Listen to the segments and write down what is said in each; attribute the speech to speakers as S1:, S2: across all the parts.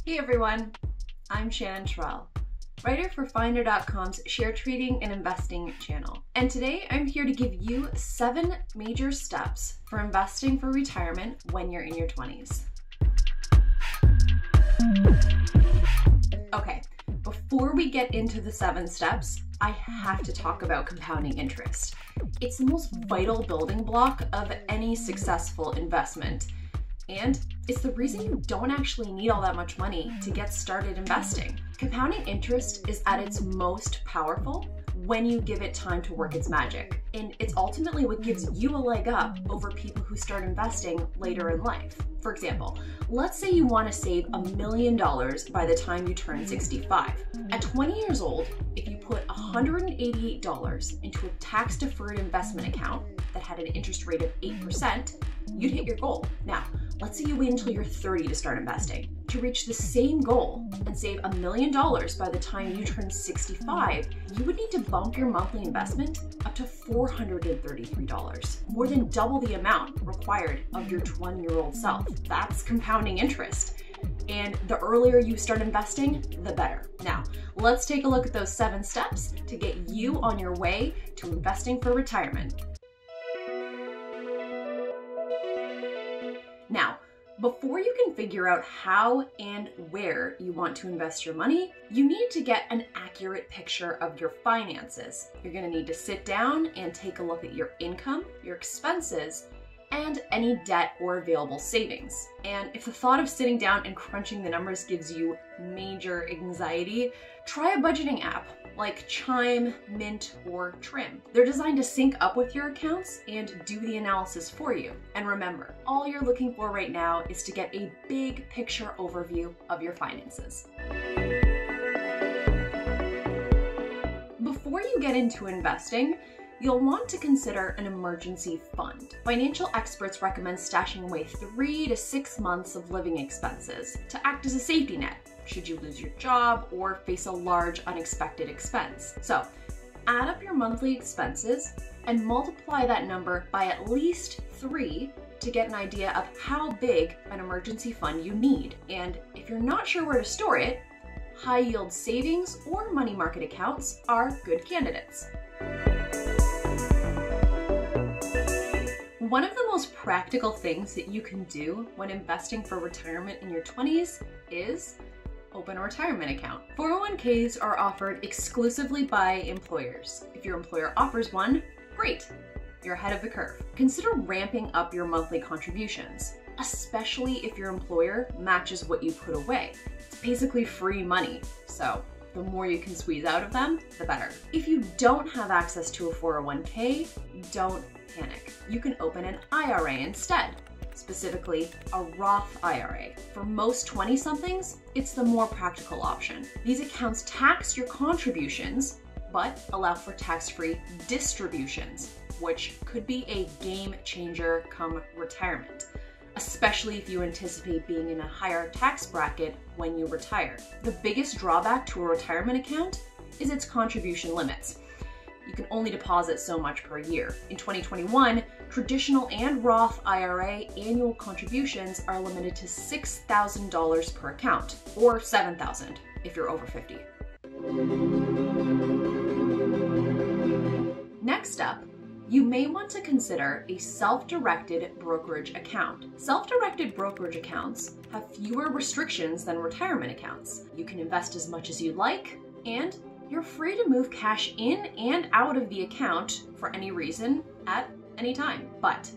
S1: Hey everyone, I'm Shannon Terrell, writer for Finder.com's share trading and investing channel. And today I'm here to give you 7 major steps for investing for retirement when you're in your 20s. Okay, before we get into the 7 steps, I have to talk about compounding interest. It's the most vital building block of any successful investment. And it's the reason you don't actually need all that much money to get started investing. Compounding interest is at its most powerful when you give it time to work its magic. And it's ultimately what gives you a leg up over people who start investing later in life. For example, let's say you want to save $1 million by the time you turn 65. At 20 years old, if you put $188 into a tax-deferred investment account that had an interest rate of 8%, you'd hit your goal. Now, let's say you wait until you're 30 to start investing. To reach the same goal and save $1 million by the time you turn 65, you would need to bump your monthly investment up to $433, more than double the amount required of your 20-year-old self. That's compounding interest. And the earlier you start investing, the better. Now, let's take a look at those 7 steps to get you on your way to investing for retirement. Now, before you can figure out how and where you want to invest your money, you need to get an accurate picture of your finances. You're going to need to sit down and take a look at your income, your expenses, and any debt or available savings. And if the thought of sitting down and crunching the numbers gives you major anxiety, try a budgeting app like Chime, Mint, or Trim. They're designed to sync up with your accounts and do the analysis for you. And remember, all you're looking for right now is to get a big picture overview of your finances. Before you get into investing, you'll want to consider an emergency fund. Financial experts recommend stashing away 3 to 6 months of living expenses to act as a safety net should you lose your job or face a large unexpected expense. So, add up your monthly expenses and multiply that number by at least 3 to get an idea of how big an emergency fund you need. And if you're not sure where to store it, high-yield savings or money market accounts are good candidates. One of the most practical things that you can do when investing for retirement in your 20s is open a retirement account. 401ks are offered exclusively by employers. If your employer offers one, great, you're ahead of the curve. Consider ramping up your monthly contributions, especially if your employer matches what you put away. It's basically free money, so the more you can squeeze out of them, the better. If you don't have access to a 401k, don't panic. You can open an IRA instead, specifically a Roth IRA. For most 20-somethings, it's the more practical option. These accounts tax your contributions, but allow for tax-free distributions, which could be a game changer come retirement, especially if you anticipate being in a higher tax bracket when you retire. The biggest drawback to a retirement account is its contribution limits. You can only deposit so much per year. In 2021, traditional and Roth IRA annual contributions are limited to $6,000 per account, or $7,000 if you're over 50. Next up, you may want to consider a self-directed brokerage account. Self-directed brokerage accounts have fewer restrictions than retirement accounts. You can invest as much as you like, and you're free to move cash in and out of the account for any reason at any time. But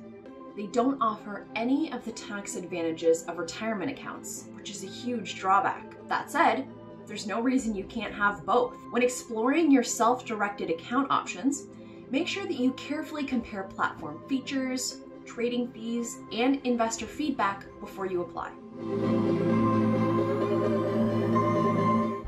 S1: they don't offer any of the tax advantages of retirement accounts, which is a huge drawback. That said, there's no reason you can't have both. When exploring your self-directed account options, make sure that you carefully compare platform features, trading fees, and investor feedback before you apply.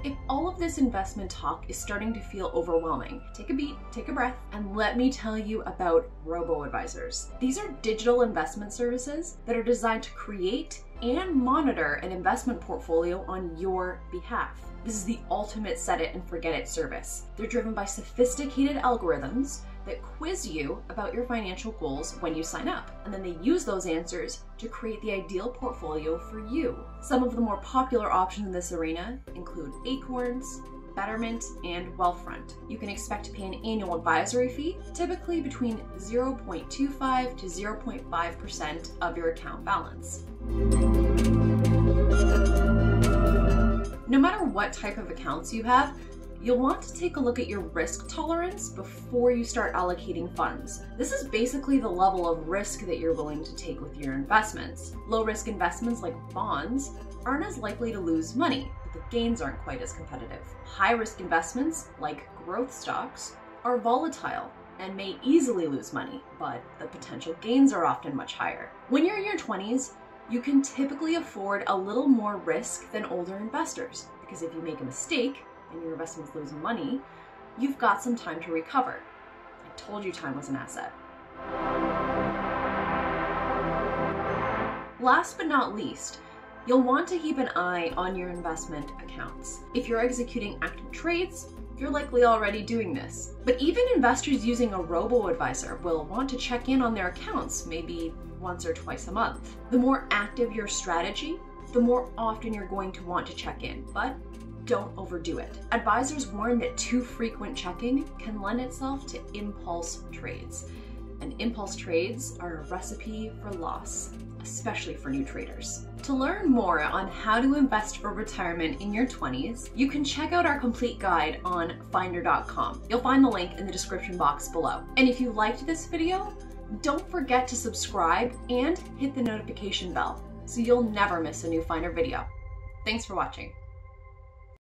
S1: If all of this investment talk is starting to feel overwhelming, take a beat, take a breath, and let me tell you about robo-advisors. These are digital investment services that are designed to create and monitor an investment portfolio on your behalf. This is the ultimate set it and forget it service. They're driven by sophisticated algorithms that quiz you about your financial goals when you sign up. And then they use those answers to create the ideal portfolio for you. Some of the more popular options in this arena include Acorns, Betterment, and Wealthfront. You can expect to pay an annual advisory fee, typically between 0.25 to 0.5% of your account balance. No matter what type of accounts you have, you'll want to take a look at your risk tolerance before you start allocating funds. This is basically the level of risk that you're willing to take with your investments. Low-risk investments like bonds aren't as likely to lose money, but the gains aren't quite as competitive. High-risk investments like growth stocks are volatile and may easily lose money, but the potential gains are often much higher. When you're in your 20s, you can typically afford a little more risk than older investors, because if you make a mistake and your investments lose money, you've got some time to recover. I told you time was an asset. Last but not least, you'll want to keep an eye on your investment accounts. If you're executing active trades, you're likely already doing this. But even investors using a robo-advisor will want to check in on their accounts maybe once or twice a month. The more active your strategy, the more often you're going to want to check in, but don't overdo it. Advisors warn that too frequent checking can lend itself to impulse trades. And impulse trades are a recipe for loss, especially for new traders. To learn more on how to invest for retirement in your 20s, you can check out our complete guide on finder.com. You'll find the link in the description box below. And if you liked this video, don't forget to subscribe and hit the notification bell so you'll never miss a new Finder video. Thanks for watching.